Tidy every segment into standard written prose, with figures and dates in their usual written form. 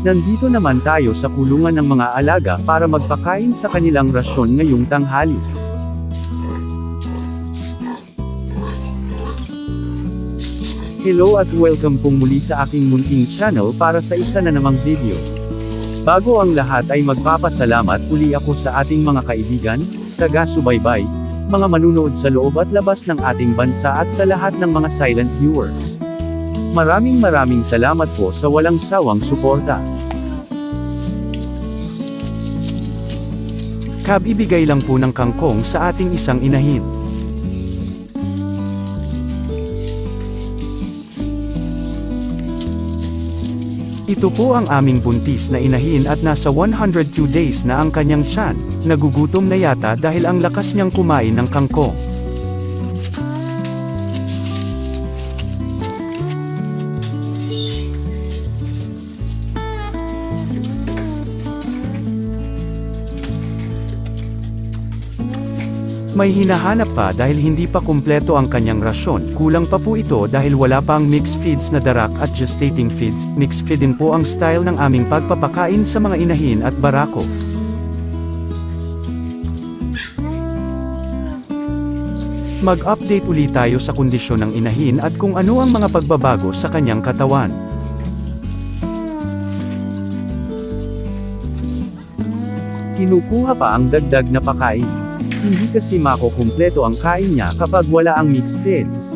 Nandito naman tayo sa kulungan ng mga alaga para magpakain sa kanilang rasyon ngayong tanghali. Hello at welcome pong muli sa aking munting channel para sa isa na namang video. Bago ang lahat ay magpapasalamat uli ako sa ating mga kaibigan, taga-subaybay, mga manunood sa loob at labas ng ating bansa at sa lahat ng mga silent viewers. Maraming salamat po sa walang sawang suporta. Kabibigay lang po ng kangkong sa ating isang inahin. Ito po ang aming buntis na inahin at nasa 102 days na ang kanyang tiyan, nagugutom na yata dahil ang lakas niyang kumain ng kangkong. May hinahanap pa dahil hindi pa kumpleto ang kanyang rasyon, kulang pa po ito dahil wala pang mixed feeds na darak at gestating feeds. Mixed feed din po ang style ng aming pagpapakain sa mga inahin at barako. Mag-update ulit tayo sa kondisyon ng inahin at kung ano ang mga pagbabago sa kanyang katawan. Kinukuha pa ang dagdag na pakain. Hindi kasi makukumpleto ang kain niya kapag wala ang mixed feeds.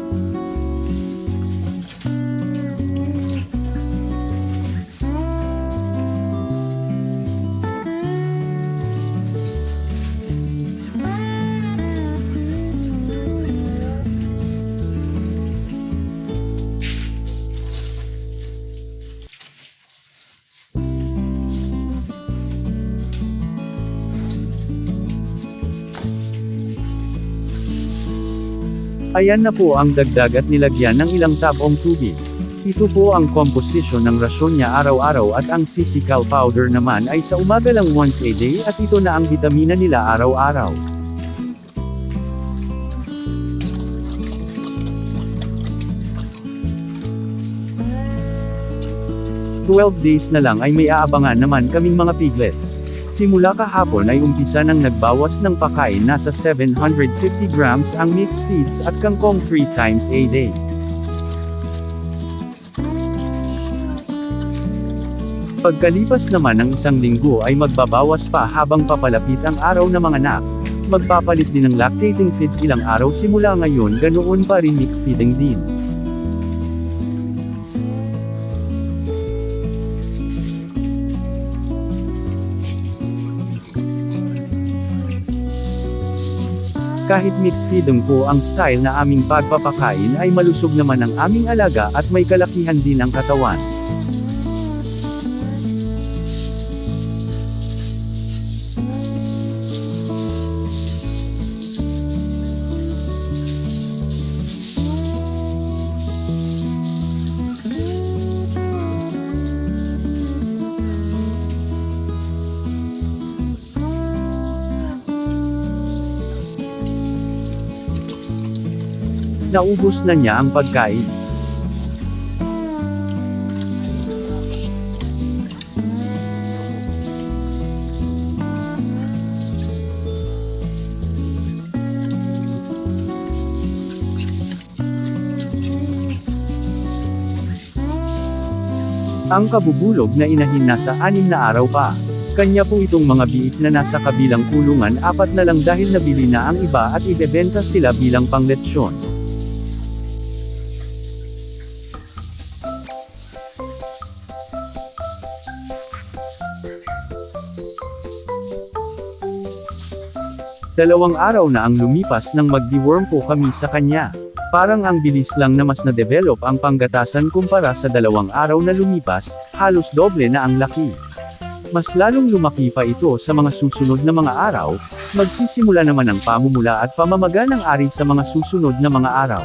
Ayan na po ang dagdag at nilagyan ng ilang tabong tubig. Ito po ang composition ng rasyon niya araw-araw at ang sisikaw powder naman ay sa umaga lang once a day at ito na ang vitamina nila araw-araw. "12 days na lang ay may aabangan naman kaming mga piglets. Simula kahapon ay umpisa nang nagbawas ng pakain, nasa 750 grams ang mixed feeds at kangkong 3 times a day. Pagkalipas naman ng isang linggo ay magbabawas pa habang papalapit ang araw ng mga anak. Magpapalit din ng lactating feeds ilang araw simula ngayon, ganoon pa rin mixed feeding din. Kahit mixed feeding po ang style na aming pagpapakain ay malusog naman ang aming alaga at may kalakihan din ang katawan. Naubos na niya ang pagkain. Ang kabubulog na inahin nasa 6 na araw pa. Kanya po itong mga biik na nasa kabilang kulungan, 4 na lang dahil nabili na ang iba at ibebenta sila bilang pangletsyon. Dalawang araw na ang lumipas nang mag-deworm po kami sa kanya. Parang ang bilis lang na mas na-develop ang panggatasan kumpara sa 2 araw na lumipas, halos doble na ang laki. Mas lalong lumaki pa ito sa mga susunod na mga araw, magsisimula naman ang pamumula at pamamaga ng ari sa mga susunod na mga araw.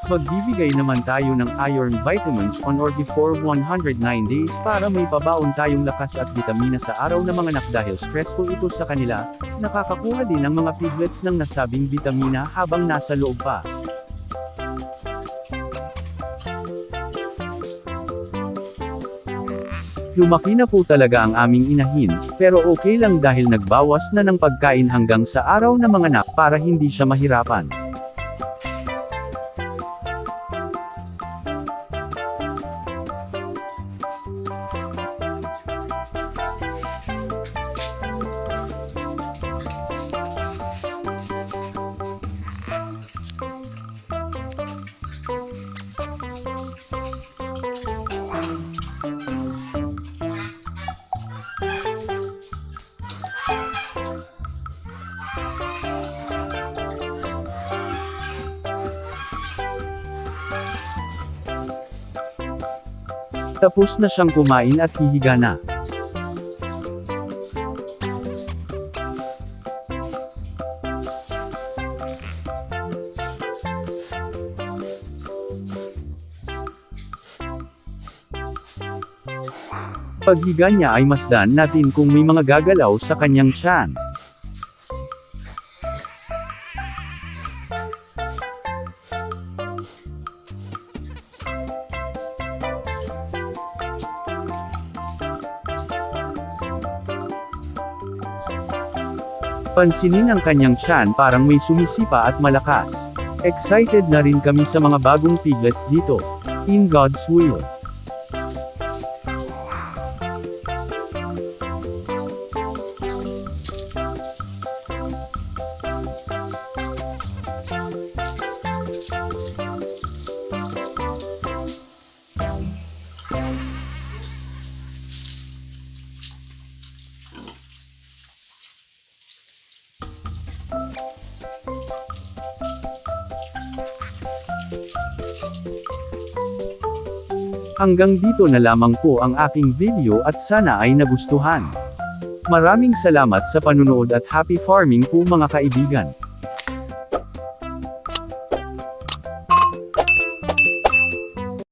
Magbibigay naman tayo ng iron vitamins on or before 109 days para may pabaon tayong lakas at vitamina sa araw na mga anak dahil stressful ito sa kanila. Nakakakuha din ang mga piglets ng nasabing vitamina habang nasa loob pa. Lumaki na po talaga ang aming inahin, pero okay lang dahil nagbawas na ng pagkain hanggang sa araw na manganak para hindi siya mahirapan. Tapos na siyang kumain at hihiga na. Paghiga niya ay masdan natin kung may mga gagalaw sa kanyang tiyan. Pansinin ang kanyang tiyan, parang may sumisipa at malakas. Excited na rin kami sa mga bagong piglets dito. In God's will. Hanggang dito na lamang po ang aking video at sana ay nagustuhan. Maraming salamat sa panunood at happy farming po mga kaibigan.